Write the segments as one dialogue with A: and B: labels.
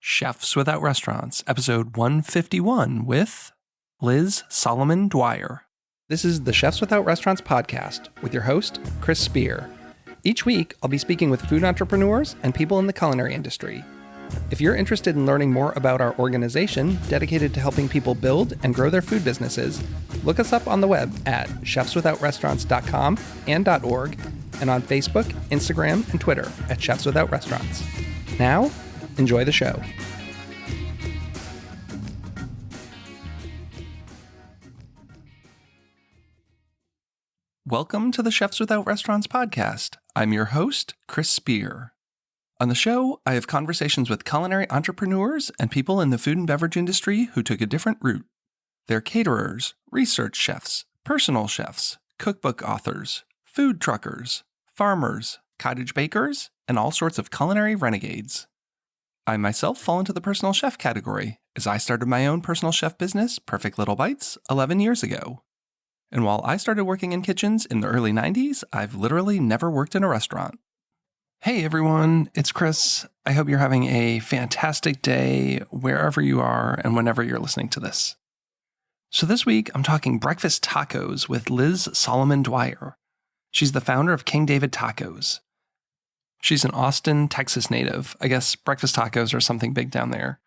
A: Chefs Without Restaurants, episode 151 with Liz Solomon Dwyer. This is the Chefs Without Restaurants podcast with your host, Chris Spear. Each week, I'll be speaking with food entrepreneurs and people in the culinary industry. If you're interested in learning more about our organization dedicated to helping people build and grow their food businesses, look us up on the web at chefswithoutrestaurants.com and .org, and on Facebook, Instagram, and Twitter at Chefs Without Restaurants. Now, enjoy the show. Welcome to the Chefs Without Restaurants podcast. I'm your host, Chris Spear. On the show, I have conversations with culinary entrepreneurs and people in the food and beverage industry who took a different route. They're caterers, research chefs, personal chefs, cookbook authors, food truckers, farmers, cottage bakers, and all sorts of culinary renegades. I myself fall into the personal chef category, as I started my own personal chef business, Perfect Little Bites, 11 years ago. And while I started working in kitchens in the early 90s, I've literally never worked in a restaurant. Hey everyone, it's Chris. I hope you're having a fantastic day wherever you are and whenever you're listening to this. So this week, I'm talking breakfast tacos with Liz Solomon Dwyer. She's the founder of King David Tacos. She's an Austin, Texas native. I guess breakfast tacos are something big down there.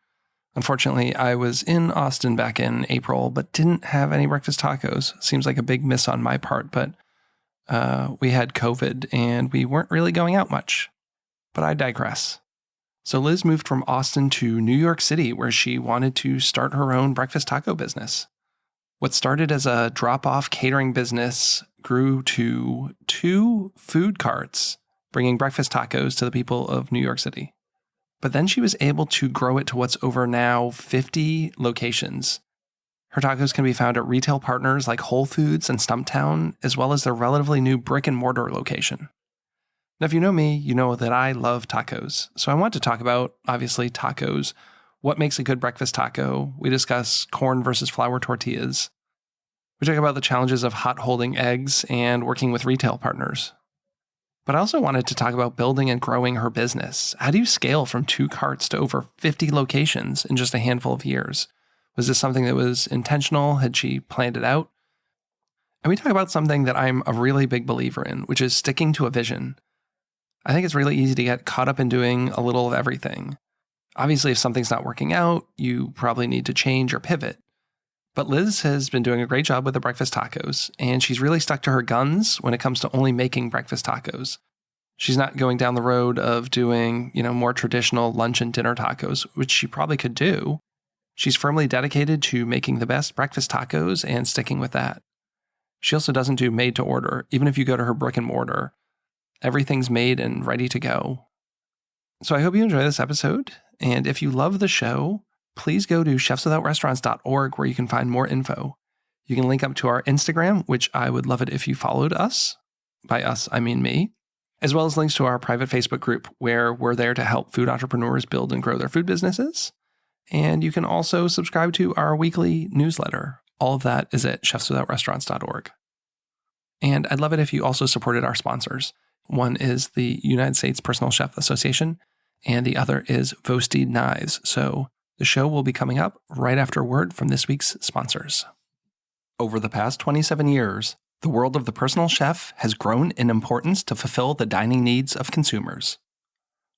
A: Unfortunately, I was in Austin back in April, but didn't have any breakfast tacos. Seems like a big miss on my part, but we had COVID and we weren't really going out much. But I digress. So Liz moved from Austin to New York City, where she wanted to start her own breakfast taco business. What started as a drop-off catering business grew to 2 food carts, bringing breakfast tacos to the people of New York City. But then she was able to grow it to what's over now 50 locations. Her tacos can be found at retail partners like Whole Foods and Stumptown, as well as their relatively new brick-and-mortar location. Now, if you know me, you know that I love tacos. So I want to talk about, obviously, tacos. What makes a good breakfast taco? We discuss corn versus flour tortillas. We talk about the challenges of hot holding eggs and working with retail partners. But I also wanted to talk about building and growing her business. How do you scale from 2 carts to over 50 locations in just a handful of years? Was this something that was intentional? Had she planned it out? And we talk about something that I'm a really big believer in, which is sticking to a vision. I think it's really easy to get caught up in doing a little of everything. Obviously, if something's not working out, you probably need to change or pivot. But Liz has been doing a great job with the breakfast tacos, and she's really stuck to her guns when it comes to only making breakfast tacos. She's not going down the road of doing, more traditional lunch and dinner tacos, which she probably could do. She's firmly dedicated to making the best breakfast tacos and sticking with that. She also doesn't do made to order, even if you go to her brick and mortar. Everything's made and ready to go. So I hope you enjoy this episode, and if you love the show, please go to chefswithoutrestaurants.org where you can find more info. You can link up to our Instagram, which I would love it if you followed us. By us, I mean me. As well as links to our private Facebook group where we're there to help food entrepreneurs build and grow their food businesses. And you can also subscribe to our weekly newsletter. All of that is at chefswithoutrestaurants.org. And I'd love it if you also supported our sponsors. One is the United States Personal Chef Association, and the other is Vosteed Knives. So the show will be coming up right after a word from this week's sponsors. Over the past 27 years, the world of the personal chef has grown in importance to fulfill the dining needs of consumers.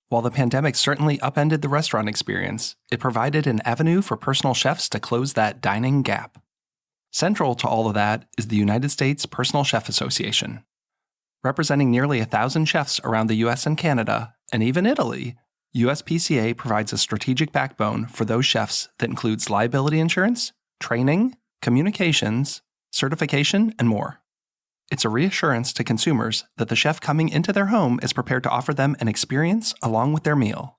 A: While the pandemic certainly upended the restaurant experience, it provided an avenue for personal chefs to close that dining gap. Central to all of that is the United States Personal Chef Association. Representing nearly 1,000 chefs around the U.S. and Canada, and even Italy, USPCA provides a strategic backbone for those chefs that includes liability insurance, training, communications, certification, and more. It's a reassurance to consumers that the chef coming into their home is prepared to offer them an experience along with their meal.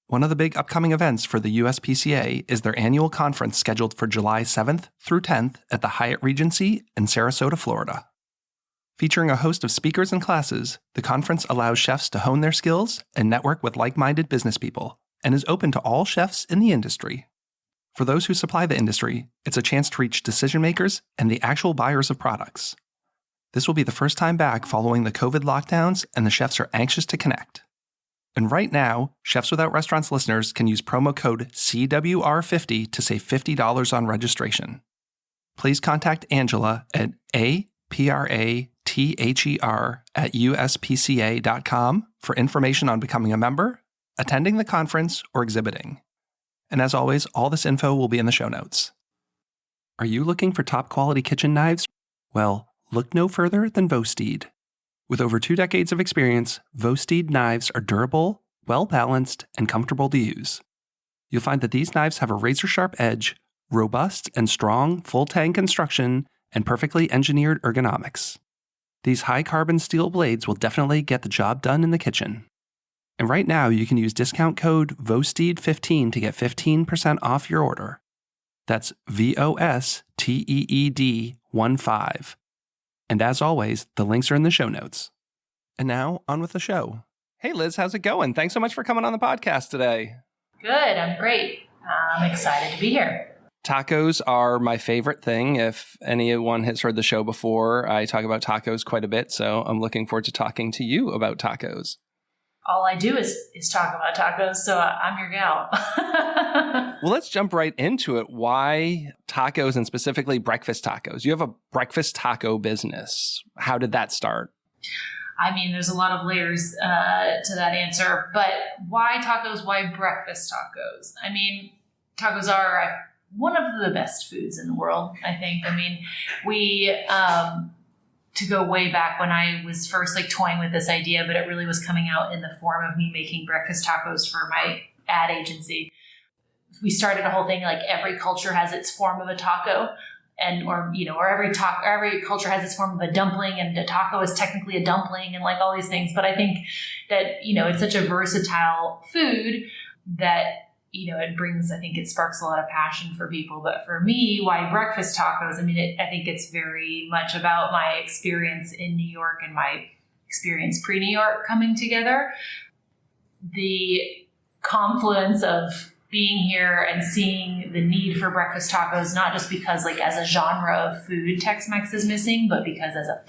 A: One of the big upcoming events for the USPCA is their annual conference scheduled for July 7th through 10th at the Hyatt Regency in Sarasota, Florida. Featuring a host of speakers and classes, the conference allows chefs to hone their skills and network with like-minded business people, and is open to all chefs in the industry. For those who supply the industry, it's a chance to reach decision makers and the actual buyers of products. This will be the first time back following the COVID lockdowns, and the chefs are anxious to connect. And right now, Chefs Without Restaurants listeners can use promo code CWR50 to save $50 on registration. Please contact Angela at aprather@uspca.com for information on becoming a member, attending the conference, or exhibiting. And as always, all this info will be in the show notes. Are you looking for top quality kitchen knives? Well, look no further than Vosteed. With over 2 decades of experience, Vosteed knives are durable, well-balanced, and comfortable to use. You'll find that these knives have a razor-sharp edge, robust and strong full-tang construction, and perfectly engineered ergonomics. These high-carbon steel blades will definitely get the job done in the kitchen. And right now, you can use discount code VOSTEED15 to get 15% off your order. That's VOSTEED15. And as always, the links are in the show notes. And now, on with the show. Hey, Liz, how's it going? Thanks so much for coming on the podcast today.
B: Good, I'm great. I'm excited to be here.
A: Tacos are my favorite thing. If anyone has heard the show before, I talk about tacos quite a bit, so I'm looking forward to talking to you about tacos.
B: All I do is talk about tacos, so I'm your gal.
A: Well, let's jump right into it. Why tacos, and specifically breakfast tacos? You have a breakfast taco business. How did that start?
B: I mean, there's a lot of layers to that answer, but why tacos? Why breakfast tacos? I mean, tacos are one of the best foods in the world, I think. I mean, we... to go way back when I was first toying with this idea, but it really was coming out in the form of me making breakfast tacos for my ad agency. We started a whole thing every culture has its form of a taco, or every culture has its form of a dumpling, and a taco is technically a dumpling, and all these things. But I think that it's such a versatile food that it sparks a lot of passion for people. But for me, why breakfast tacos? I mean, I think it's very much about my experience in New York and my experience pre-New York coming together. The confluence of being here and seeing the need for breakfast tacos, not just because as a genre of food Tex-Mex is missing, but because as a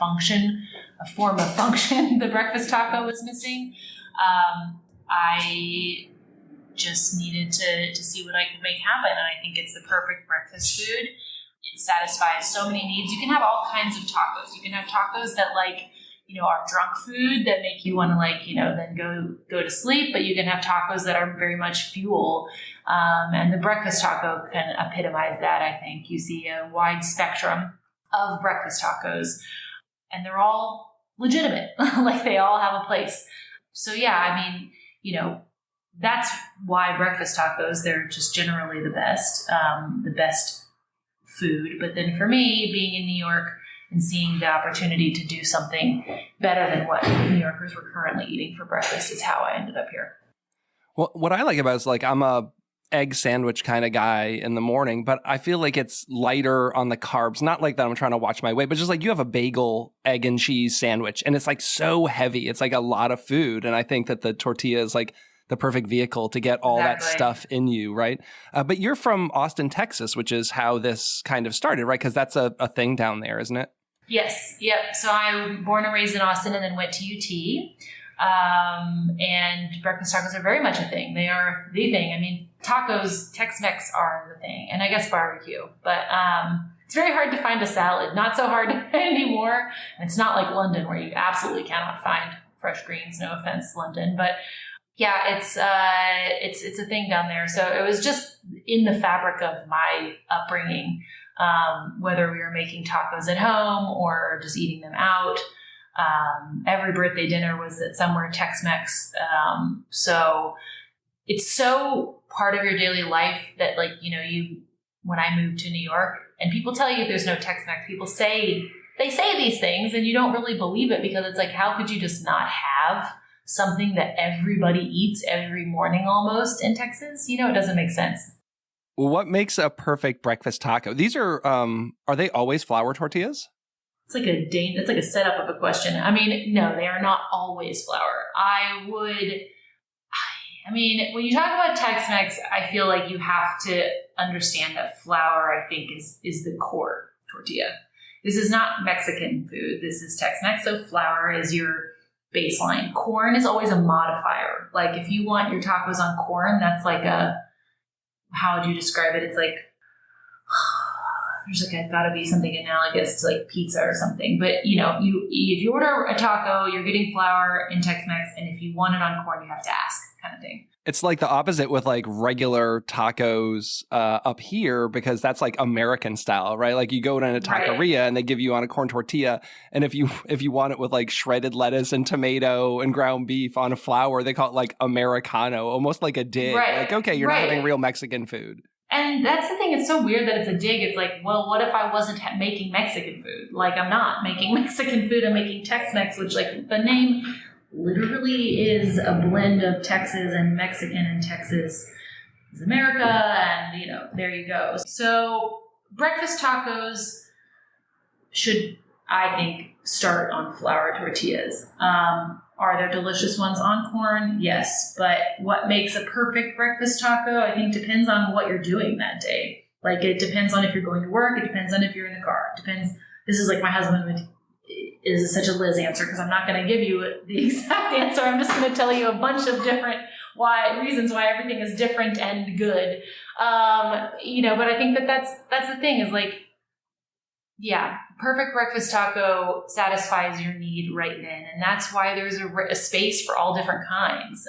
B: form of function, the breakfast taco was missing. I just needed to see what I could make happen. And I think it's the perfect breakfast food. It satisfies so many needs. You can have all kinds of tacos. You can have tacos that are drunk food that make you want to then go to sleep. But you can have tacos that are very much fuel. And the breakfast taco can epitomize that, I think. You see a wide spectrum of breakfast tacos, and they're all legitimate. They all have a place. So yeah, I mean, that's why breakfast tacos, they're just generally the best food. But then for me, being in New York and seeing the opportunity to do something better than what New Yorkers were currently eating for breakfast is how I ended up here.
A: Well, what I like about it is I'm a egg sandwich kind of guy in the morning, but I feel it's lighter on the carbs. Not that I'm trying to watch my weight, but just you have a bagel, egg and cheese sandwich, and it's so heavy. It's a lot of food. And I think that the tortilla is the perfect vehicle to get all that stuff in you, right? But you're from Austin, Texas, which is how this kind of started, right? Because that's a thing down there, isn't it?
B: Yes. Yep. So I was born and raised in Austin and then went to UT. And breakfast tacos are very much a thing. They are the thing. I mean, tacos, Tex-Mex are the thing, and I guess barbecue. But it's very hard to find a salad. Not so hard anymore. And it's not like London where you absolutely cannot find fresh greens. No offense, London. But yeah, it's a thing down there. So it was just in the fabric of my upbringing, whether we were making tacos at home or just eating them out. Every birthday dinner was at somewhere Tex-Mex. So it's so part of your daily life that when I moved to New York and people tell you there's no Tex-Mex, they say these things and you don't really believe it because it's how could you just not have something that everybody eats every morning almost in Texas? It doesn't make sense.
A: Well, what makes a perfect breakfast taco? These are they always flour tortillas?
B: It's a setup of a question. I mean, no, they are not always flour. When you talk about Tex-Mex, I feel like you have to understand that flour, I think, is the core tortilla. This is not Mexican food. This is Tex-Mex. So flour is your baseline. Corn is always a modifier. Like if you want your tacos on corn, that's like how would you describe it? It's like, there's like gotta be something analogous to like pizza or something. But if you order a taco, you're getting flour in Tex-Mex, and if you want it on corn, you have to ask, kind of thing.
A: It's like the opposite with like regular tacos up here, because that's like American style, right? Like you go to a taqueria and they give you on a corn tortilla, and if you want it with like shredded lettuce and tomato and ground beef on a flour, they call it like Americano, almost like a dig.
B: Right.
A: Like, okay, you're not having real Mexican food.
B: And that's the thing. It's so weird that it's a dig. It's like, well, what if I wasn't making Mexican food? Like, I'm not making Mexican food. I'm making Tex-Mex, which, like, the name literally is a blend of Texas and Mexican, and Texas is America, and, there you go. So breakfast tacos should, I think, start on flour tortillas. Are there delicious ones on corn? Yes. But what makes a perfect breakfast taco, I think, depends on what you're doing that day. Like, it depends on if you're going to work. It depends on if you're in the car. It depends. This is like my husband is such a Liz answer, because I'm not going to give you the exact answer. I'm just going to tell you a bunch of different reasons why everything is different and good. But I think that's the thing is like, yeah, perfect breakfast taco satisfies your need right then. And that's why there's a space for all different kinds.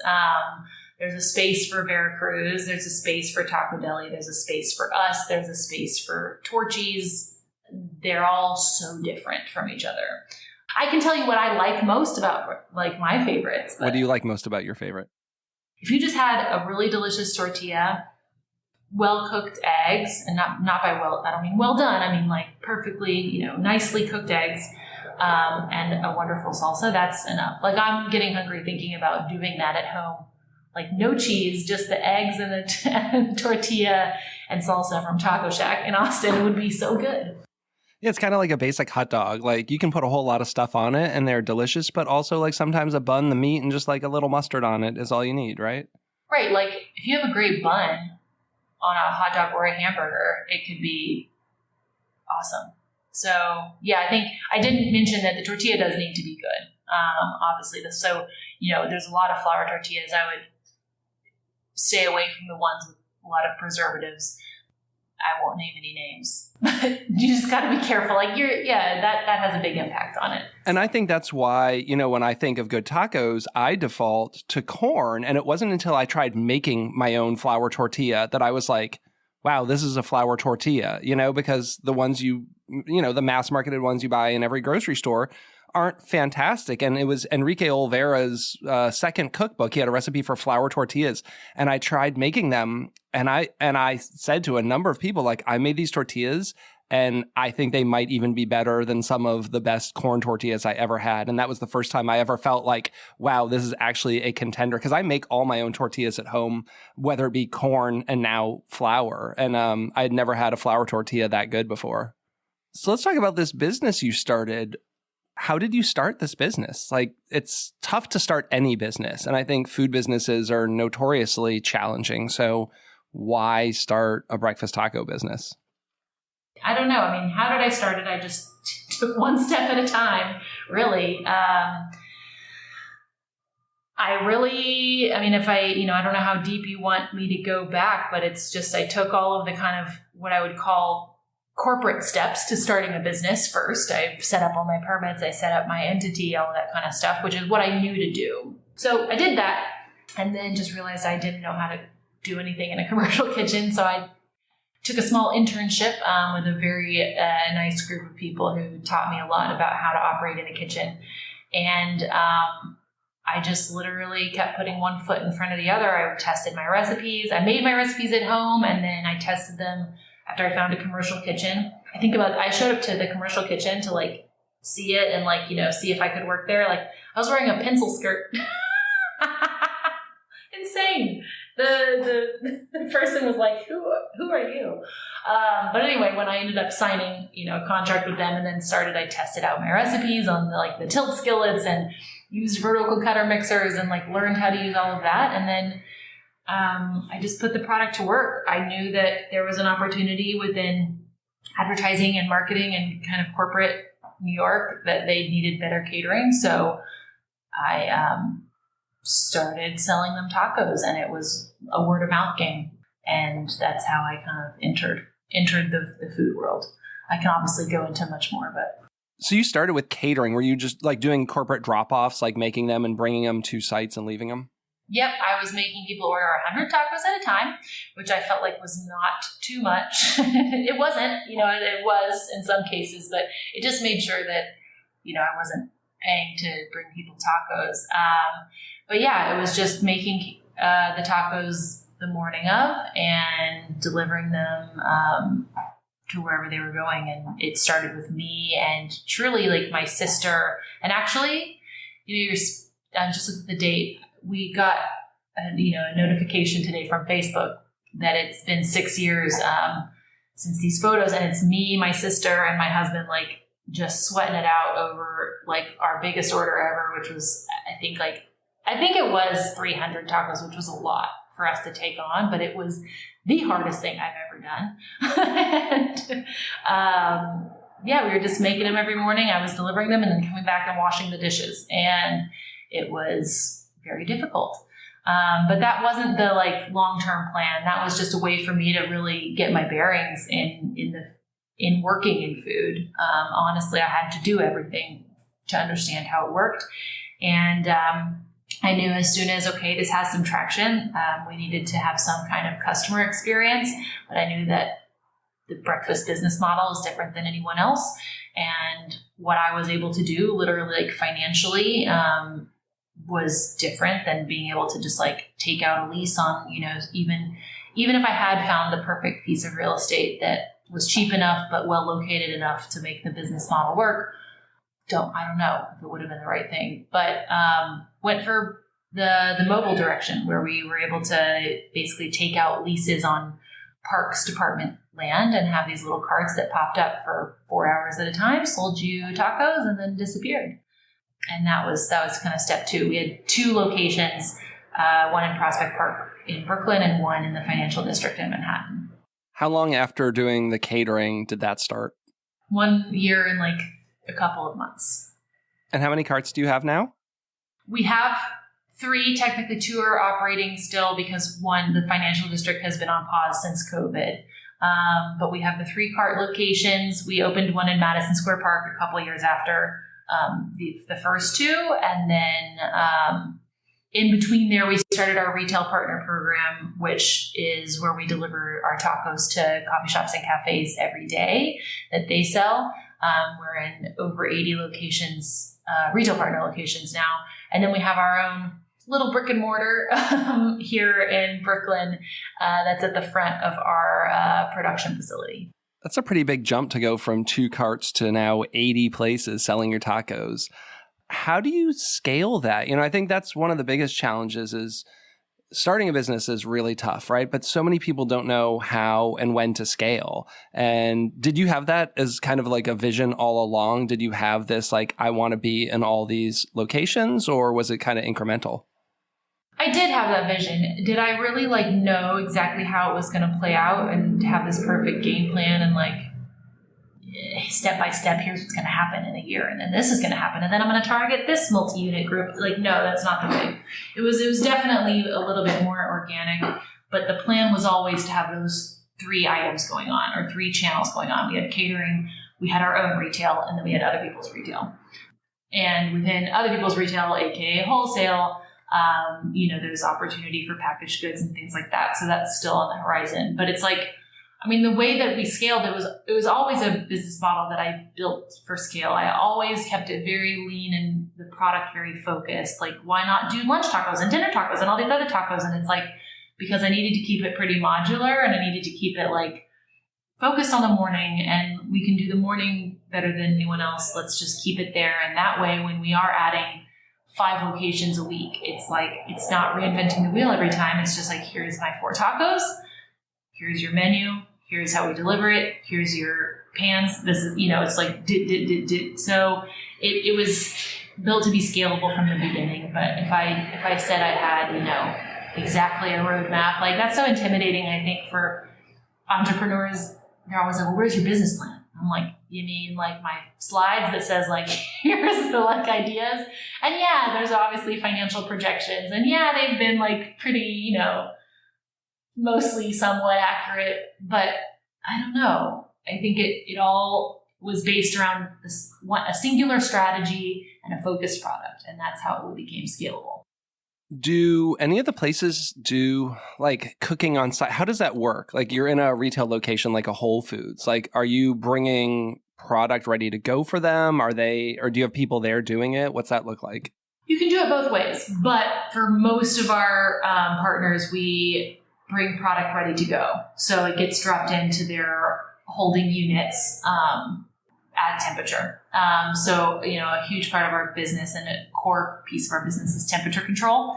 B: There's a space for Veracruz. There's a space for Taco Deli. There's a space for us. There's a space for Torchy's. They're all so different from each other. I can tell you what I like most about like my favorites.
A: What do you like most about your favorite?
B: If you just had a really delicious tortilla, well-cooked eggs, and not by well, I don't mean well done, I mean like perfectly, nicely cooked eggs, and a wonderful salsa, that's enough. Like, I'm getting hungry thinking about doing that at home. Like, no cheese, just the eggs and the tortilla and salsa from Taco Shack in Austin. It would be so good.
A: Yeah, it's kind of like a basic hot dog. Like, you can put a whole lot of stuff on it and they're delicious, but also like sometimes a bun, the meat, and just like a little mustard on it is all you need, right?
B: Right. Like, if you have a great bun on a hot dog or a hamburger, it could be awesome. So, yeah, I think I didn't mention that the tortilla does need to be good. Obviously, so, there's a lot of flour tortillas. I would stay away from the ones with a lot of preservatives. I won't name any names, but you just got to be careful. Like, that has a big impact on it.
A: And I think that's why, when I think of good tacos, I default to corn. And it wasn't until I tried making my own flour tortilla that I was like, wow, this is a flour tortilla, because the ones the mass marketed ones you buy in every grocery store aren't fantastic. And it was Enrique Olvera's second cookbook. He had a recipe for flour tortillas, and I tried making them. And I said to a number of people, like, I made these tortillas and I think they might even be better than some of the best corn tortillas I ever had. And that was the first time I ever felt like, wow, this is actually a contender. Because I make all my own tortillas at home, whether it be corn and now flour. And I had never had a flour tortilla that good before. So let's talk about this business you started. How did you start this business? Like, it's tough to start any business. And I think food businesses are notoriously challenging. So why start a breakfast taco business?
B: I don't know. I mean, how did I start it? I just took one step at a time, really. I don't know how deep you want me to go back, but it's just, I took all of the kind of what I would call corporate steps to starting a business first. I set up all my permits, I set up my entity, all that kind of stuff, which is what I knew to do. So I did that, and then just realized I didn't know how to do anything in a commercial kitchen. So I took a small internship with a very nice group of people who taught me a lot about how to operate in a kitchen. And I just literally kept putting one foot in front of the other. I tested my recipes. I made my recipes at home, and then I tested them after I found a commercial kitchen. I showed up to the commercial kitchen to like see it and like, see if I could work there. Like, I was wearing a pencil skirt. Insane. The person was like, who are you? But anyway, when I ended up signing, a contract with them and then I tested out my recipes on the tilt skillets and used vertical cutter mixers and like learned how to use all of that. And then I just put the product to work. I knew that there was an opportunity within advertising and marketing and kind of corporate New York that they needed better catering. So I started selling them tacos, and it was a word of mouth game. And that's how I kind of entered the food world. I can obviously go into much more, but.
A: So you started with catering. Were you just like doing corporate drop-offs, like making them and bringing them to sites and leaving them?
B: Yep, I was making people order 100 tacos at a time, which I felt like was not too much. It wasn't, it was in some cases, but it just made sure that, I wasn't paying to bring people tacos. But yeah, it was just making the tacos the morning of and delivering them to wherever they were going. And it started with me and truly like my sister. And actually, I'm just looking at the date. We got a notification today from Facebook that it's been 6 years since these photos, and it's me, my sister, and my husband like just sweating it out over like our biggest order ever, which was I think it was 300 tacos, which was a lot for us to take on, but it was the hardest thing I've ever done. And, we were just making them every morning. I was delivering them and then coming back and washing the dishes, and it was very difficult. But that wasn't the like long-term plan. That was just a way for me to really get my bearings in working in food. Honestly, I had to do everything to understand how it worked. And I knew as soon as, okay, this has some traction, we needed to have some kind of customer experience, but I knew that the breakfast business model is different than anyone else. And what I was able to do literally like financially, was different than being able to just like take out a lease on, even if I had found the perfect piece of real estate that was cheap enough, but well located enough to make the business model work. I don't know if it would have been the right thing, but, went for the mobile direction where we were able to basically take out leases on Parks Department land and have these little carts that popped up for 4 hours at a time, sold you tacos, and then disappeared. And that was kind of step two. We had 2 locations, one in Prospect Park in Brooklyn and one in the financial district in Manhattan.
A: How long after doing the catering did that start?
B: 1 year and like a couple of months.
A: And how many carts do you have now?
B: We have 3, technically 2 are operating still because one, the financial district has been on pause since COVID. But we have the 3 cart locations. We opened one in Madison Square Park a couple of years after the first 2. And then in between there, we started our retail partner program, which is where we deliver our tacos to coffee shops and cafes every day that they sell. We're in over 80 locations, retail partner locations now. And then we have our own little brick and mortar here in Brooklyn that's at the front of our production facility.
A: That's a pretty big jump to go from 2 carts to now 80 places selling your tacos. How do you scale that? I think that's one of the biggest challenges is starting a business is really tough, right? But so many people don't know how and when to scale. And did you have that as kind of like a vision all along? Did you have this like, I want to be in all these locations, or was it kind of incremental?
B: I did have that vision. Did I really like know exactly how it was going to play out and have this perfect game plan and like step by step, here's what's going to happen in a year, and then this is going to happen, and then I'm going to target this multi-unit group? Like, no, that's not the way. It was definitely a little bit more organic, but the plan was always to have those 3 items going on or 3 channels going on. We had catering, we had our own retail, and then we had other people's retail. And within other people's retail, aka wholesale, there's opportunity for packaged goods and things like that. So that's still on the horizon. But it's like, the way that we scaled, it was always a business model that I built for scale. I always kept it very lean and the product very focused. Like, why not do lunch tacos and dinner tacos and all these other tacos? And it's like, because I needed to keep it pretty modular and I needed to keep it like focused on the morning, and we can do the morning better than anyone else. Let's just keep it there. And that way, when we are adding 5 locations a week, it's like, it's not reinventing the wheel every time. It's just like, here's my 4 tacos. Here's your menu. Here's how we deliver it. Here's your pans. This is, it's like, So it was built to be scalable from the beginning. But if I said I had, exactly a roadmap, like that's so intimidating, I think, for entrepreneurs. They're always like, well, where's your business plan? I'm like, you mean like my slides that says like, here's the like ideas? And yeah, there's obviously financial projections. And yeah, they've been like pretty, mostly somewhat accurate, but I don't know. I think it all was based around a singular strategy and a focused product. And that's how it became scalable.
A: Do any of the places do like cooking on site? How does that work? Like you're in a retail location like a Whole Foods. Like, are you bringing product ready to go for them? Or do you have people there doing it? What's that look like?
B: You can do it both ways, but for most of our partners, we bring product ready to go. So it gets dropped into their holding units at temperature. So, a huge part of our business and a core piece of our business is temperature control.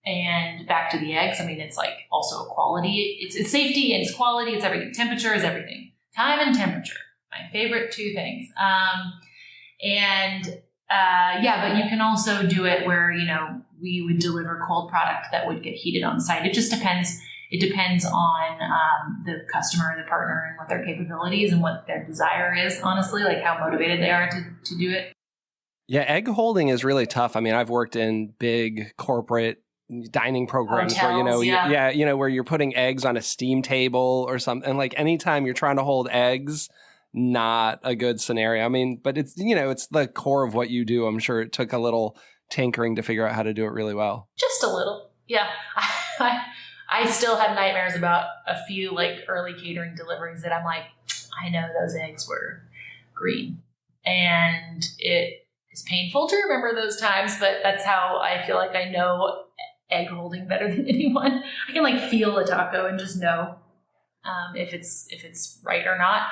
B: And back to the eggs, it's like also quality. It's safety and it's quality. It's everything. Temperature is everything. Time and temperature, my favorite two things. But you can also do it where, we would deliver cold product that would get heated on site. It just depends. It depends on the customer, the partner, and what their capabilities and what their desire is, honestly, like how motivated they are to do it.
A: Yeah, egg holding is really tough. I've worked in big corporate dining programs
B: hotels,
A: where, where you're putting eggs on a steam table or something. And like anytime you're trying to hold eggs, not a good scenario. But it's, it's the core of what you do. I'm sure it took a little tinkering to figure out how to do it really well.
B: Just a little. Yeah. I still have nightmares about a few like early catering deliveries that I'm like, I know those eggs were green. And it is painful to remember those times, but that's how I feel like I know egg holding better than anyone. I can like feel a taco and just know if it's right or not.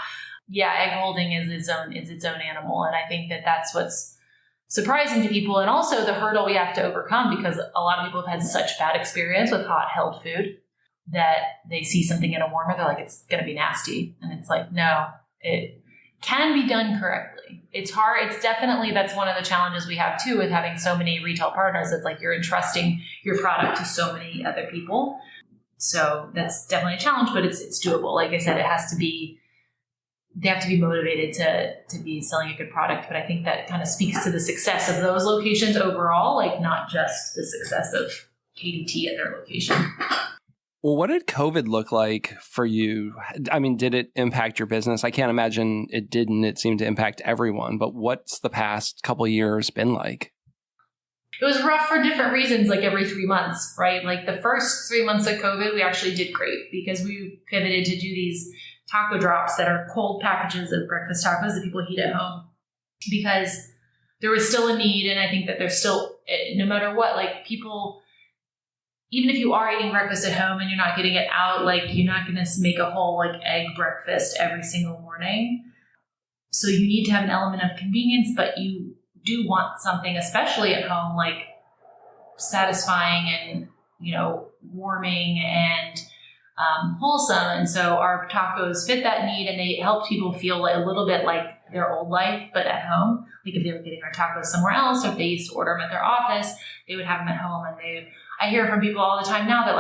B: Yeah, egg holding is its own animal. And I think that that's what's surprising to people, and also the hurdle we have to overcome, because a lot of people have had such bad experience with hot held food that they see something in a warmer, they're like, it's going to be nasty. And it's like, no, it can be done correctly. It's hard. It's definitely, that's one of the challenges we have too with having so many retail partners. It's like you're entrusting your product to so many other people. So that's definitely a challenge, but it's doable. Like I said, they have to be motivated to be selling a good product. But I think that kind of speaks to the success of those locations overall, like not just the success of KDT at their location.
A: Well, what did COVID look like for you? Did it impact your business? I can't imagine it didn't. It seemed to impact everyone. But what's the past couple of years been like?
B: It was rough for different reasons, like every 3 months, right? Like the first 3 months of COVID, we actually did great because we pivoted to do these taco drops that are cold packages of breakfast tacos that people heat at home, because there was still a need. And I think that there's still, no matter what, like people, even if you are eating breakfast at home and you're not getting it out, like you're not going to make a whole like egg breakfast every single morning. So you need to have an element of convenience, but you do want something, especially at home, like satisfying and, warming and wholesome. And so our tacos fit that need, and they helped people feel like a little bit like their old life, but at home. Like if they were getting our tacos somewhere else, or if they used to order them at their office, they would have them at home. And I hear from people all the time now that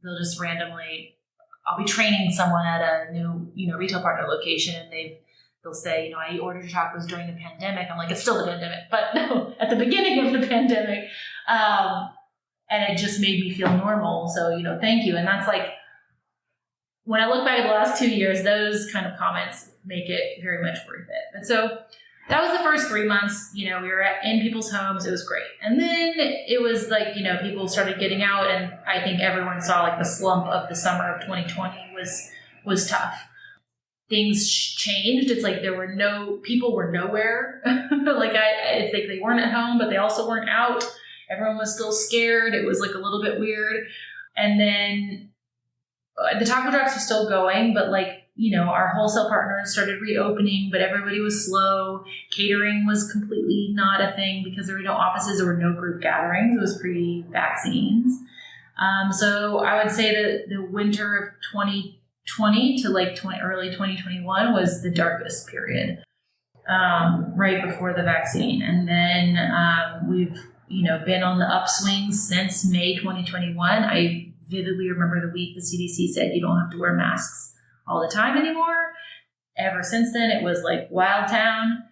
B: they'll just randomly, I'll be training someone at a new, retail partner location, and they'll say, I ordered your tacos during the pandemic. I'm like, it's still the pandemic, but no, at the beginning of the pandemic. And it just made me feel normal. So, thank you. And that's like, when I look back at the last 2 years, those kind of comments make it very much worth it. But so that was the first 3 months, we were in people's homes. It was great. And then it was like, people started getting out, and I think everyone saw like the slump of the summer of 2020 was tough. Things changed. It's like people were nowhere. It's like they weren't at home, but they also weren't out. Everyone was still scared. It was like a little bit weird. And then the taco drops were still going, but our wholesale partners started reopening, but everybody was slow. Catering was completely not a thing because there were no offices, there were no group gatherings. It was pre-vaccines. So I would say that the winter of 2020 to early 2021 was the darkest period, right before the vaccine. And then we've been on the upswing since May 2021. I vividly remember the week the CDC said you don't have to wear masks all the time anymore. ever since then, it was like wild town.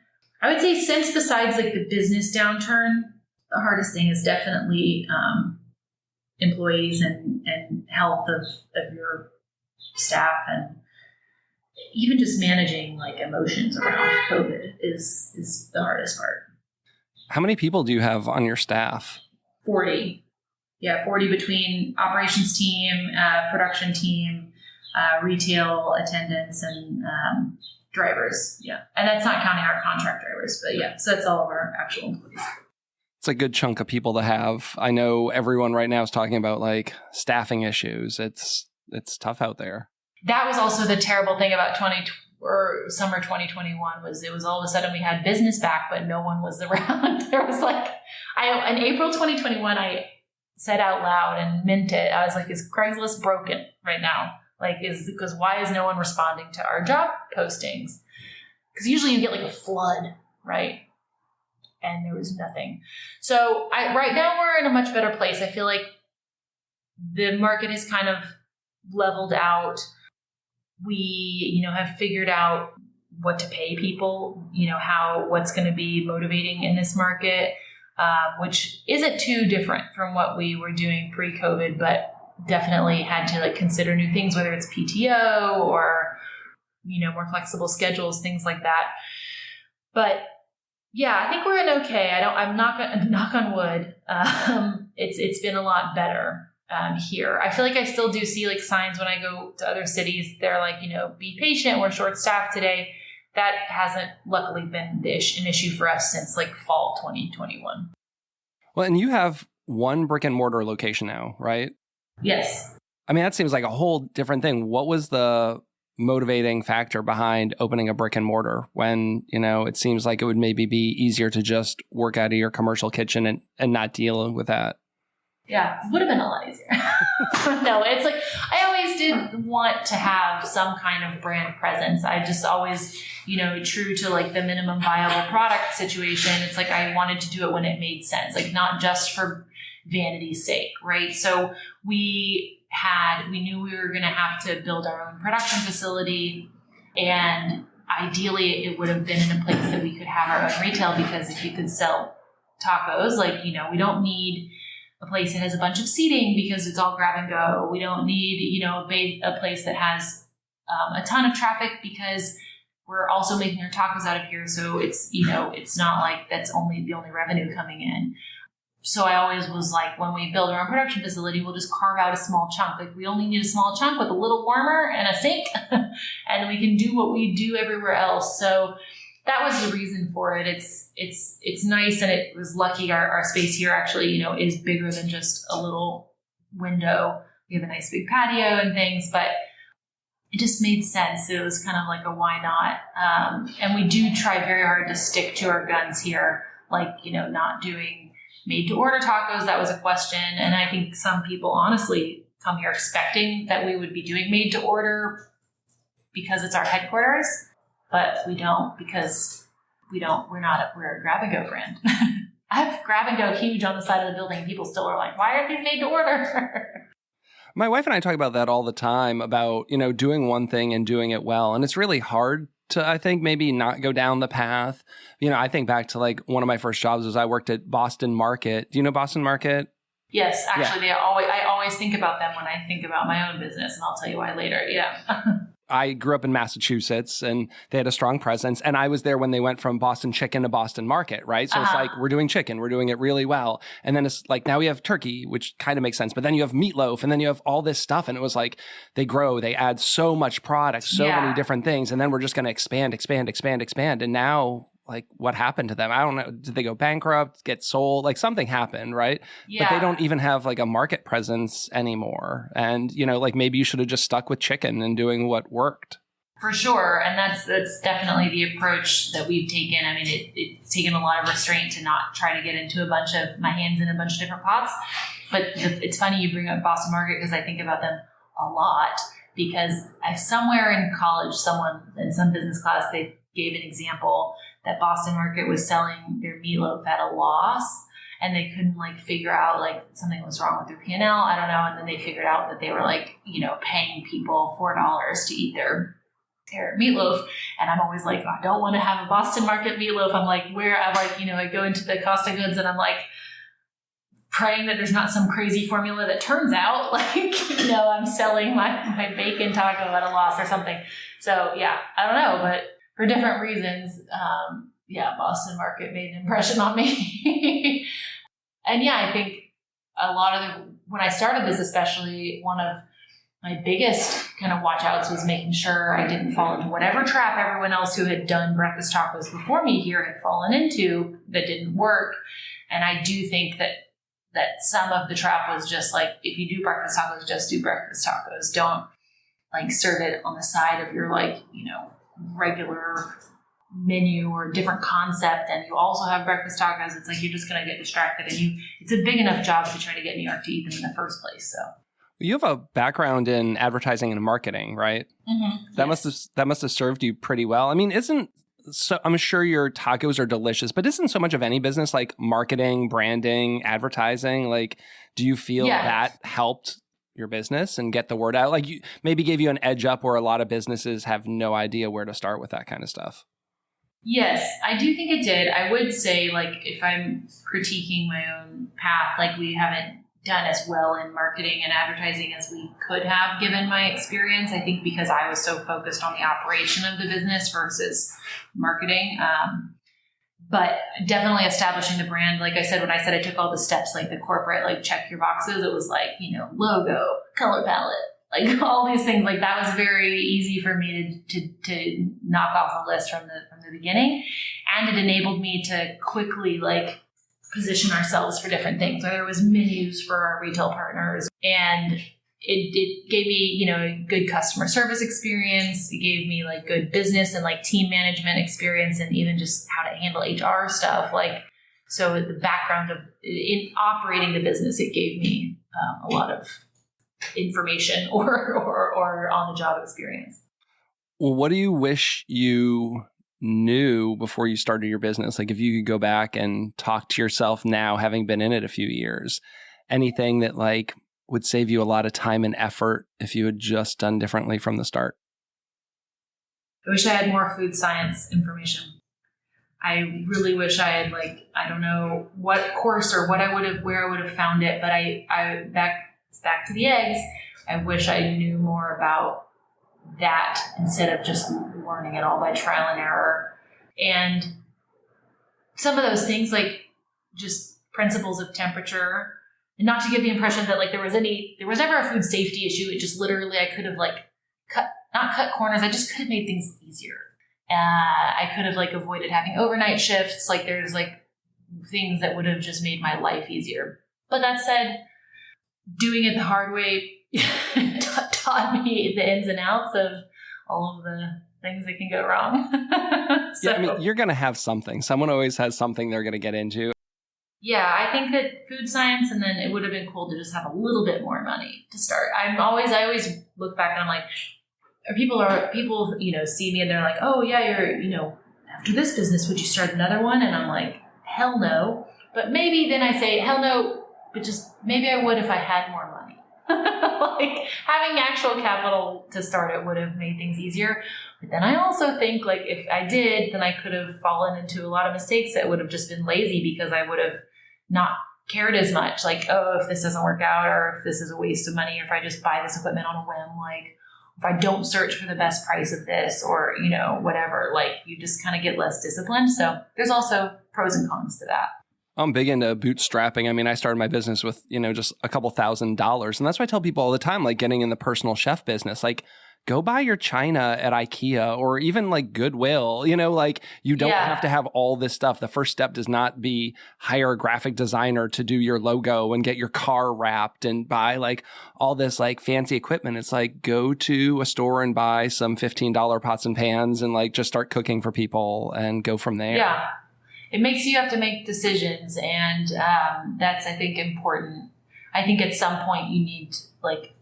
B: I would say since besides like the business downturn, the hardest thing is definitely employees and health of your staff, and even just managing like emotions around COVID is the hardest part.
A: How many people do you have on your staff?
B: 40. Yeah, 40 between operations team, production team, retail attendants, and drivers. Yeah. And that's not counting our contract drivers, but yeah, so that's all of our actual employees.
A: It's a good chunk of people to have. I know everyone right now is talking about like staffing issues. It's tough out there. That
B: was also the terrible thing about summer 2021 was it was all of a sudden we had business back, but no one was around. There was like, in April 2021, I said out loud and meant it. I was like, is Craigslist broken right now? Like, because why is no one responding to our job postings? Because usually you get like a flood, right? And there was nothing. So right now we're in a much better place. I feel like the market has kind of leveled out. We, have figured out what to pay people, what's going to be motivating in this market, which isn't too different from what we were doing pre-COVID, but definitely had to like consider new things, whether it's PTO or, more flexible schedules, things like that. But yeah, I think we're in okay. I'm not going to knock on wood. It's been a lot better here. I feel like I still do see like signs when I go to other cities. They're like, be patient. We're short staffed today. That hasn't luckily been an issue for us since like fall 2021.
A: Well, and you have one brick and mortar location now, right?
B: Yes.
A: I mean, that seems like a whole different thing. What was the motivating factor behind opening a brick and mortar when, it seems like it would maybe be easier to just work out of your commercial kitchen and not deal with that?
B: Yeah, would have been a lot easier. No, it's like, I always did want to have some kind of brand presence. I just always, true to like the minimum viable product situation. It's like, I wanted to do it when it made sense, like not just for vanity's sake, right? So we knew we were going to have to build our own production facility, and ideally it would have been in a place that we could have our own retail, because if you could sell tacos, like, we don't need a place that has a bunch of seating because it's all grab and go. We don't need, a place that has a ton of traffic because we're also making our tacos out of here. So it's, it's not like that's the only revenue coming in. So I always was like, when we build our own production facility, we'll just carve out a small chunk. Like, we only need a small chunk with a little warmer and a sink, and we can do what we do everywhere else. So that was the reason for it. It's nice, and it was lucky. Our space here actually, is bigger than just a little window. We have a nice big patio and things, but it just made sense. It was kind of like a why not. And we do try very hard to stick to our guns here, like, not doing made to order tacos. That was a question. And I think some people honestly come here expecting that we would be doing made to order because it's our headquarters, but we don't, because we're a grab and go brand. I have grab and go huge on the side of the building. People still are like, why aren't these made to order?
A: My wife and I talk about that all the time, about, doing one thing and doing it well. And it's really hard to, I think, maybe not go down the path. I think back to like one of my first jobs was I worked at Boston Market. Do you know Boston Market?
B: Yes, actually, yeah. I always think about them when I think about my own business, and I'll tell you why later. Yeah.
A: I grew up in Massachusetts, and they had a strong presence. And I was there when they went from Boston Chicken to Boston Market, right? So It's like, we're doing chicken, we're doing it really well. And then it's like, now we have turkey, which kind of makes sense. But then you have meatloaf, and then you have all this stuff. And it was like, they grow, they add so much product, so many different things. And then we're just going to expand. And now, like, what happened to them? I don't know. Did they go bankrupt, get sold? Like, something happened, right?
B: Yeah.
A: But they don't even have like a market presence anymore. And, like, maybe you should have just stuck with chicken and doing what worked.
B: For sure. And that's definitely the approach that we've taken. I mean, it's taken a lot of restraint to not try to get into my hands in a bunch of different pots. But it's funny you bring up Boston Market, because I think about them a lot, because somewhere in college, someone in some business class, they gave an example that Boston Market was selling their meatloaf at a loss, and they couldn't like figure out like something was wrong with their P&L. I don't know. And then they figured out that they were like, paying people $4 to eat their carrot meatloaf. And I'm always like, I don't want to have a Boston Market meatloaf. I'm like, I go into the Costa Goods and I'm like praying that there's not some crazy formula that turns out like, I'm selling my bacon taco at a loss or something. So yeah, I don't know, but for different reasons, Boston Market made an impression on me. And yeah, I think a lot of when I started this, especially, one of my biggest kind of watch outs was making sure I didn't fall into whatever trap everyone else who had done breakfast tacos before me here had fallen into that didn't work. And I do think that some of the trap was just like, if you do breakfast tacos, just do breakfast tacos. Don't like serve it on the side of your regular menu or different concept, and you also have breakfast tacos. It's like you're just going to get distracted, and it's a big enough job to try to get New York to eat them in the first place. So
A: you have a background in advertising and marketing, right?
B: Mm-hmm.
A: That must have served you pretty well. I mean, I'm sure your tacos are delicious, but isn't so much of any business like marketing, branding, advertising? Like, do you feel that helped your business and get the word out? Like, you maybe gave you an edge up where a lot of businesses have no idea where to start with that kind of stuff?
B: Yes, I do think it did. I would say, like, if I'm critiquing my own path, like, we haven't done as well in marketing and advertising as we could have given my experience. I think because I was so focused on the operation of the business versus marketing. But definitely establishing the brand. Like I said, when I said I took all the steps, like the corporate, like check your boxes, it was like, logo, color palette, like all these things. Like that was very easy for me to knock off the list from the beginning. And it enabled me to quickly like position ourselves for different things. Whether it was menus for our retail partners, and it gave me, a good customer service experience. It gave me like good business and like team management experience, and even just how to handle HR stuff. Like, so the background of in operating the business, it gave me a lot of information or on the job experience.
A: Well, what do you wish you knew before you started your business? Like, if you could go back and talk to yourself now, having been in it a few years, anything that like would save you a lot of time and effort if you had just done differently from the start?
B: I wish I had more food science information. I really wish I had, like, I don't know what course or where I would have found it, but I back to the eggs. I wish I knew more about that instead of just learning it all by trial and error. And some of those things, like just principles of temperature, and not to give the impression that like there was ever a food safety issue. It just literally, I could have like not cut corners. I just could have made things easier. I could have like avoided having overnight shifts. Like there's like things that would have just made my life easier. But that said, doing it the hard way taught me the ins and outs of all of the things that can go wrong. So,
A: yeah, I mean, you're going to have something. Someone always has something they're going to get into.
B: Yeah, I think that food science, and then it would have been cool to just have a little bit more money to start. I always look back and I'm like, people, see me and they're like, oh yeah, you're, after this business, would you start another one? And I'm like, hell no. But maybe then I say, hell no, but just maybe I would if I had more money. Like having actual capital to start it would have made things easier. But then I also think like if I did, then I could have fallen into a lot of mistakes that would have just been lazy because I would have not cared as much. Like, oh, if this doesn't work out, or if this is a waste of money, or if I just buy this equipment on a whim, like if I don't search for the best price of this, or, whatever, like you just kind of get less disciplined. So there's also pros and cons to that.
A: I'm big into bootstrapping. I mean, I started my business with, just a couple $1,000s. And that's why I tell people all the time, like getting in the personal chef business, like go buy your china at IKEA or even like Goodwill, like you don't have to have all this stuff. The first step does not be hire a graphic designer to do your logo and get your car wrapped and buy like all this like fancy equipment. It's like go to a store and buy some $15 pots and pans and like just start cooking for people and go from there.
B: Yeah. It makes you have to make decisions, and that's, I think, important. I think at some point you need, like,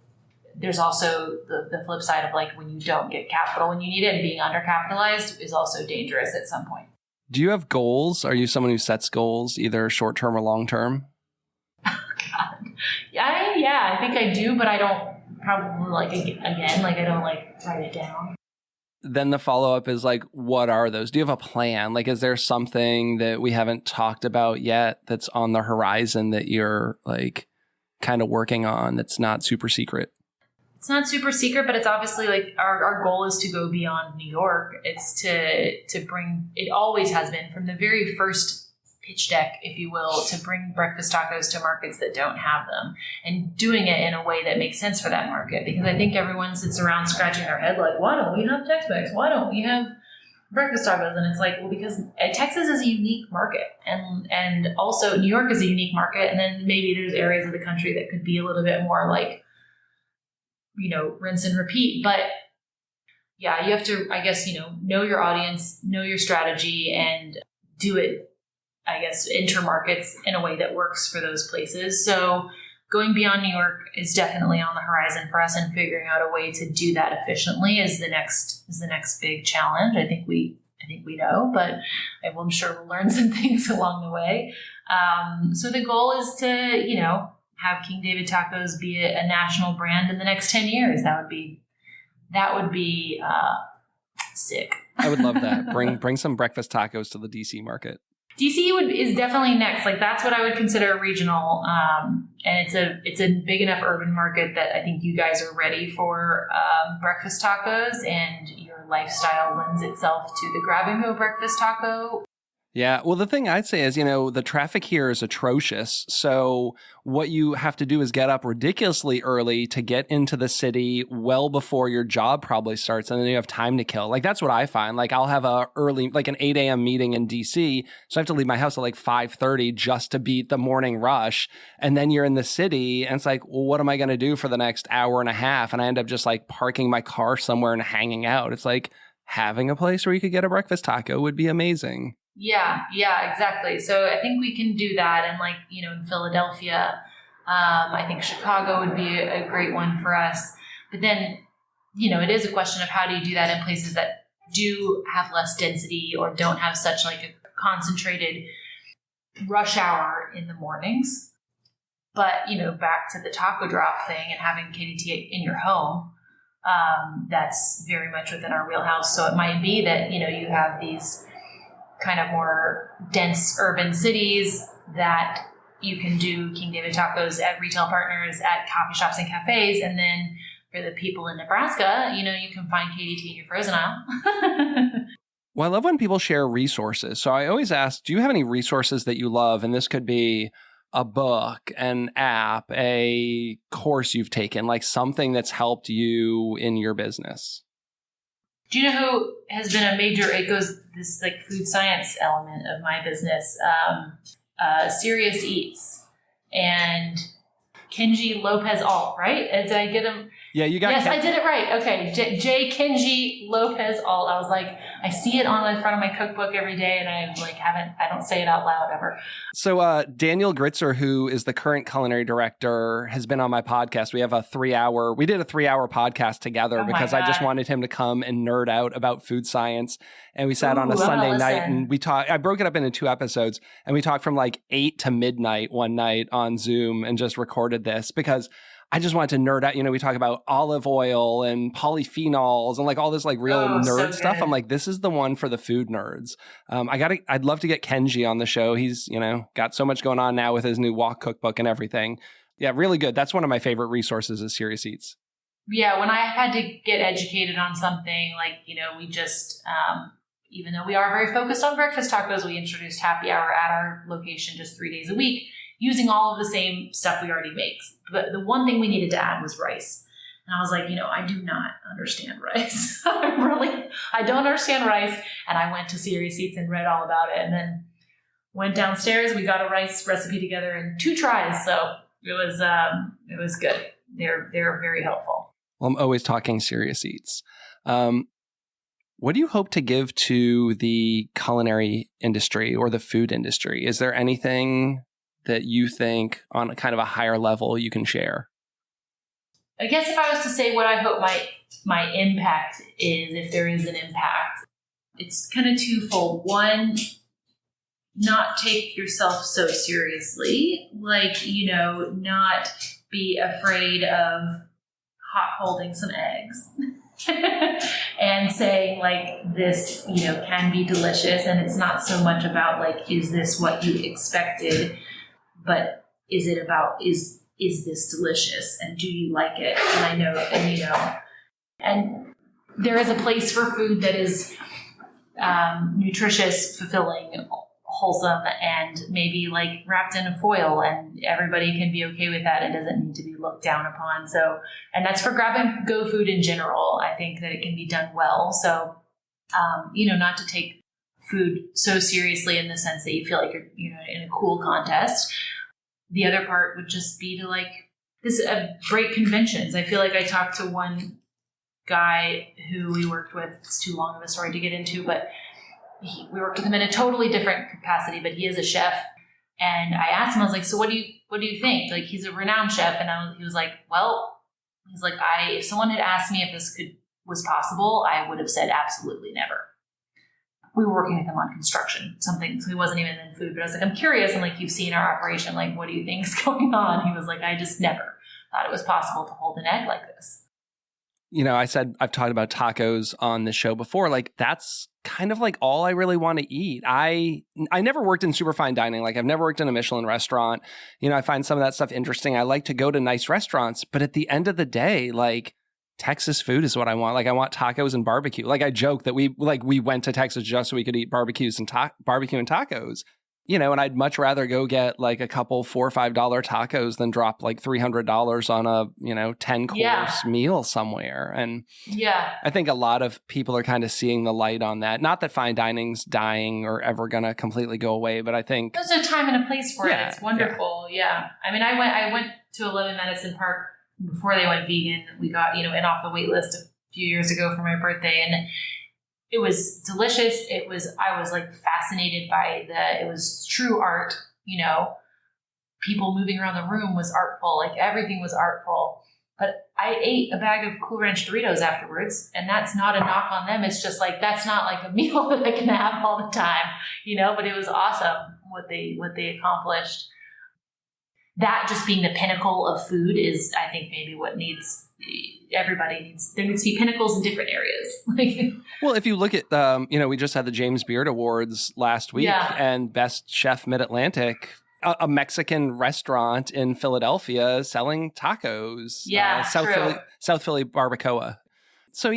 B: there's also the flip side of, like, when you don't get capital when you need it, and being undercapitalized is also dangerous at some point.
A: Do you have goals? Are you someone who sets goals, either short-term or long-term?
B: Oh, God. Yeah, I think I do, but I don't probably, like, again, like, I don't, like, write it down.
A: then the follow-up is like, what are those? Do you have a plan? Like, is there something that we haven't talked about yet that's on the horizon that you're like kind of working on that's not super secret?
B: It's not super secret, but it's obviously like our goal is to go beyond New York. It's to bring, it always has been from the very first pitch deck, if you will, to bring breakfast tacos to markets that don't have them and doing it in a way that makes sense for that market. Because I think everyone sits around scratching their head like, why don't we have Tex-Mex? Why don't we have breakfast tacos? And it's like, well, because Texas is a unique market. And also New York is a unique market. And then maybe there's areas of the country that could be a little bit more like, you know, rinse and repeat. But yeah, you have to, I guess, you know your audience, know your strategy, and do it, I guess, enter markets in a way that works for those places. So going beyond New York is definitely on the horizon for us, and figuring out a way to do that efficiently is the next big challenge. I think we know, but I'm sure we'll learn some things along the way. So the goal is to, you know, have King David Tacos be a national brand in the next 10 years. That would be sick. I would love that. Bring some breakfast tacos to the DC market. DC is definitely next. Like, that's what I would consider regional. And it's a big enough urban market that I think you guys are ready for breakfast tacos, and your lifestyle lends itself to the grab and go breakfast taco. Yeah. Well, the thing I'd say is, you know, the traffic here is atrocious. So what you have to do is get up ridiculously early to get into the city well before your job probably starts. And then you have time to kill. Like, that's what I find. Like, I'll have an 8 a.m. meeting in DC. So I have to leave my house at like 5:30 just to beat the morning rush. And then you're in the city and it's like, well, what am I going to do for the next hour and a half? And I end up just like parking my car somewhere and hanging out. It's like, having a place where you could get a breakfast taco would be amazing. Yeah, exactly. So I think we can do that. And like, you know, in Philadelphia, I think Chicago would be a great one for us. But then, you know, it is a question of how do you do that in places that do have less density or don't have such like a concentrated rush hour in the mornings. But, you know, back to the taco drop thing and having KDT in your home, that's very much within our wheelhouse. So it might be that, you know, you have these kind of more dense urban cities that you can do King David Tacos at retail partners, at coffee shops and cafes. And then for the people in Nebraska, you know, you can find KDT in your frozen aisle. Well, I love when people share resources. So I always ask, do you have any resources that you love? And this could be a book, an app, a course you've taken, like something that's helped you in your business. Do you know who has been a major, it goes this like food science element of my business, Serious Eats and Kenji Lopez Alt, right? Did I get him? Yeah, you got. Yes, I did it right. Okay, J. Kenji Lopez Alt. I was like, I see it on the front of my cookbook every day, and I don't say it out loud ever. So Daniel Gritzer, who is the current culinary director, has been on my podcast. We did a 3-hour podcast together because I just wanted him to come and nerd out about food science. And we sat on a Sunday night and we talked. I broke it up into 2 episodes, and we talked from like 8 to midnight one night on Zoom and just recorded this because I just wanted to nerd out. You know, we talk about olive oil and polyphenols and like all this like real nerd stuff. I'm like, this is the one for the food nerds. I'd love to get Kenji on the show. He's, you know, got so much going on now with his new wok cookbook and everything. Yeah, really good. That's one of my favorite resources is Serious Eats. Yeah, when I had to get educated on something, like, you know, we just, even though we are very focused on breakfast tacos, we introduced happy hour at our location just 3 days a week, using all of the same stuff we already make. But the one thing we needed to add was rice. And I was like, you know, I do not understand rice. I don't understand rice. And I went to Serious Eats and read all about it. And then went downstairs. We got a rice recipe together in 2 tries. So it was good. They're very helpful. Well, I'm always talking Serious Eats. What do you hope to give to the culinary industry or the food industry? Is there anything that you think on a kind of a higher level you can share? I guess if I was to say what I hope my impact is, if there is an impact, it's kind of twofold. One, not take yourself so seriously, like, you know, not be afraid of hot holding some eggs. And saying like this, can be delicious, and it's not so much about like, is this what you expected, but is it about, is this delicious, and do you like it? And I know, and there is a place for food that is nutritious, fulfilling, wholesome, and maybe like wrapped in a foil, and everybody can be okay with that. It doesn't need to be looked down upon. So, and that's for grab and go food in general. I think that it can be done well. So, not to take food so seriously in the sense that you feel like you're, in a cool contest. The other part would just be to like break conventions. I feel like I talked to one guy who we worked with. It's too long of a story to get into, but we worked with him in a totally different capacity, but he is a chef. And I asked him, I was like, so what do you think? Like, he's a renowned chef. And he was like, if someone had asked me if this was possible, I would have said absolutely never. We were working with him on construction, something, so he wasn't even in food, but I was like, I'm curious. And like, you've seen our operation, like, what do you think is going on? He was like, I just never thought it was possible to hold an egg like this.
A: I said I've talked about tacos on the show before. Like, that's kind of like all I really want to eat. I never worked in super fine dining. Like, I've never worked in a Michelin restaurant. I find some of that stuff interesting. I like to go to nice restaurants, but at the end of the day, like, Texas food is what I want. Like, I want tacos and barbecue. Like, I joke that we went to Texas just so we could eat barbecue and tacos. And I'd much rather go get like a couple $4 or $5 tacos than drop like $300 on a 10-course meal somewhere. And I think a lot of people are kind of seeing the light on that. Not that fine dining's dying or ever gonna completely go away, but I think
B: there's a time and a place for it. It's wonderful. Yeah. I mean, I went to 11 Medicine Park before they went vegan. We got in off the wait list a few years ago for my birthday, and it was delicious. I was like fascinated by it was true art, people moving around the room was artful. Like, everything was artful. But I ate a bag of Cool Ranch Doritos afterwards, and that's not a knock on them. It's just like, that's not like a meal that I can have all the time, but it was awesome what they accomplished. That just being the pinnacle of food is, I think, maybe what everybody needs. There needs to be pinnacles in different areas.
A: Well, if you look at, we just had the James Beard Awards last week, and Best Chef Mid-Atlantic, a Mexican restaurant in Philadelphia selling tacos. South Philly Barbacoa. So,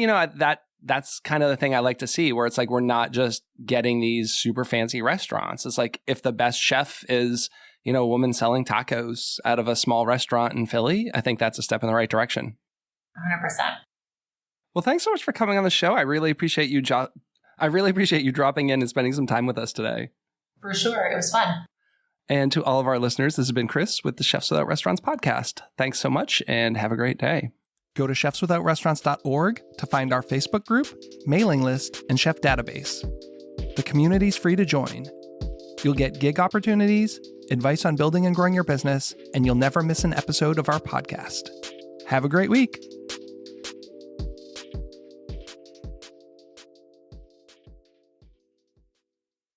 A: that's kind of the thing I like to see, where it's like, we're not just getting these super fancy restaurants. It's like, if the best chef is, a woman selling tacos out of a small restaurant in Philly, I think that's a step in the right direction.
B: 100%.
A: Well, thanks so much for coming on the show. I really appreciate you. I really appreciate you dropping in and spending some time with us today.
B: For sure. It was fun.
A: And to all of our listeners, this has been Chris with the Chefs Without Restaurants podcast. Thanks so much and have a great day. Go to chefswithoutrestaurants.org to find our Facebook group, mailing list, and chef database. The community's free to join. You'll get gig opportunities, advice on building and growing your business, and you'll never miss an episode of our podcast. Have a great week.